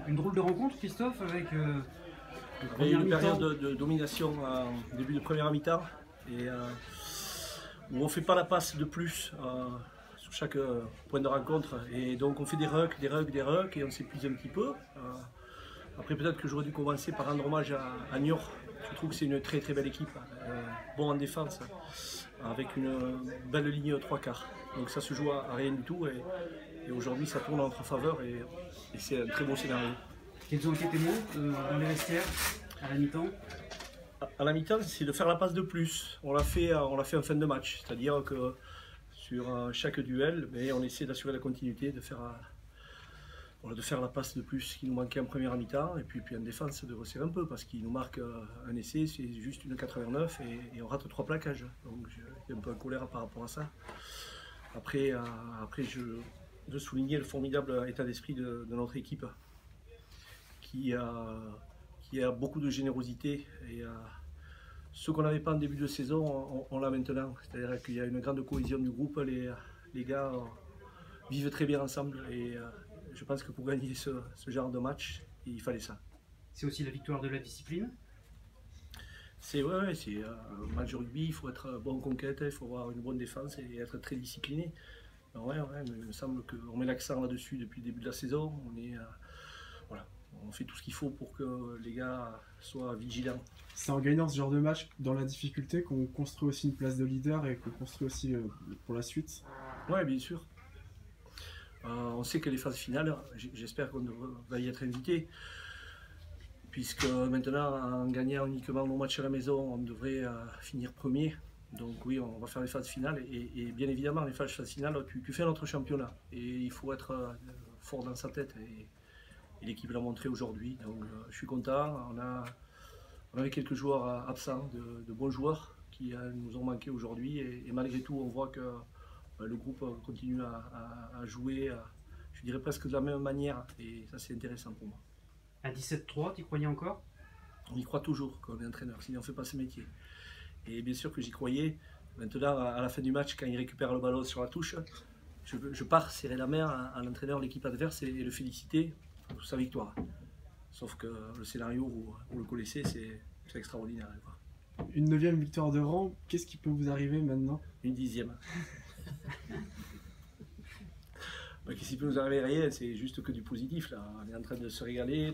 Une drôle de rencontre, Christophe, avec le Il y a premier une mi-temps. période de domination en début de première mi-temps et où on ne fait pas la passe de plus sur chaque point de rencontre. Et donc on fait des rucks et on s'épuise un petit peu. Après peut-être que j'aurais dû commencer par rendre hommage à Niort. Je trouve que c'est une très très belle équipe, bon en défense, avec une belle ligne 3 quarts. Donc ça se joue à rien du tout et aujourd'hui ça tourne en notre faveur et c'est un très beau scénario. Quels ont été tes mots dans les vestiaires à la mi-temps? À la mi-temps, c'est de faire la passe de plus. On l'a fait en fin de match, c'est-à-dire que sur chaque duel, mais on essaie d'assurer la continuité, de faire la passe de plus qui nous manquait en première mi-temps, et puis en défense de resserrer un peu, parce qu'il nous marque un essai, c'est juste une 89, et on rate 3 plaquages. Donc j'ai un peu en colère par rapport à ça. Après je soulignais le formidable état d'esprit de notre équipe, qui a beaucoup de générosité, et ce qu'on n'avait pas en début de saison, on l'a maintenant. C'est-à-dire qu'il y a une grande cohésion du groupe, les gars vivent très bien ensemble, et je pense que pour gagner ce genre de match, il fallait ça. C'est aussi la victoire de la discipline. C'est un match de rugby, il faut être bon en conquête, il faut avoir une bonne défense et être très discipliné. Mais il me semble qu'on met l'accent là-dessus depuis le début de la saison. On fait tout ce qu'il faut pour que les gars soient vigilants. C'est en gagnant ce genre de match, dans la difficulté, qu'on construit aussi une place de leader et qu'on construit aussi pour la suite. Oui, bien sûr. On sait que les phases finales, j'espère qu'on va y être invité, puisque maintenant, en gagnant uniquement nos matchs à la maison, on devrait finir premier. Donc oui, on va faire les phases finales, et bien évidemment, les phases finales, tu fais un autre championnat, et il faut être fort dans sa tête, et l'équipe l'a montré aujourd'hui. Donc je suis content. On avait quelques joueurs absents, de bons joueurs qui nous ont manqué aujourd'hui, et malgré tout, on voit que le groupe continue à jouer, je dirais presque de la même manière, et ça c'est intéressant pour moi. À 17-3, tu croyais encore? On y croit toujours quand on est entraîneur, sinon on ne fait pas ce métier. Et bien sûr que j'y croyais. Maintenant, à la fin du match, quand il récupère le ballon sur la touche, je pars serrer la main à l'entraîneur de l'équipe adverse et le féliciter pour sa victoire. Sauf que le scénario, vous le connaissez, c'est extraordinaire. Une 9e victoire de rang, qu'est-ce qui peut vous arriver maintenant? Une 10e. Qu'est-ce qui peut nous arriver? Rien, c'est juste que du positif. Là. On est en train de se régaler,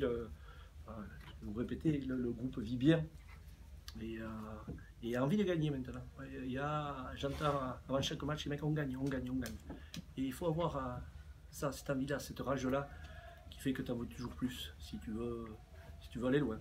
vous répétez, le groupe vit bien. Et il y a envie de gagner maintenant. J'entends avant chaque match, les mecs, on gagne. Et il faut avoir cette envie-là, cette rage-là, qui fait que tu en veux toujours plus si tu veux aller loin.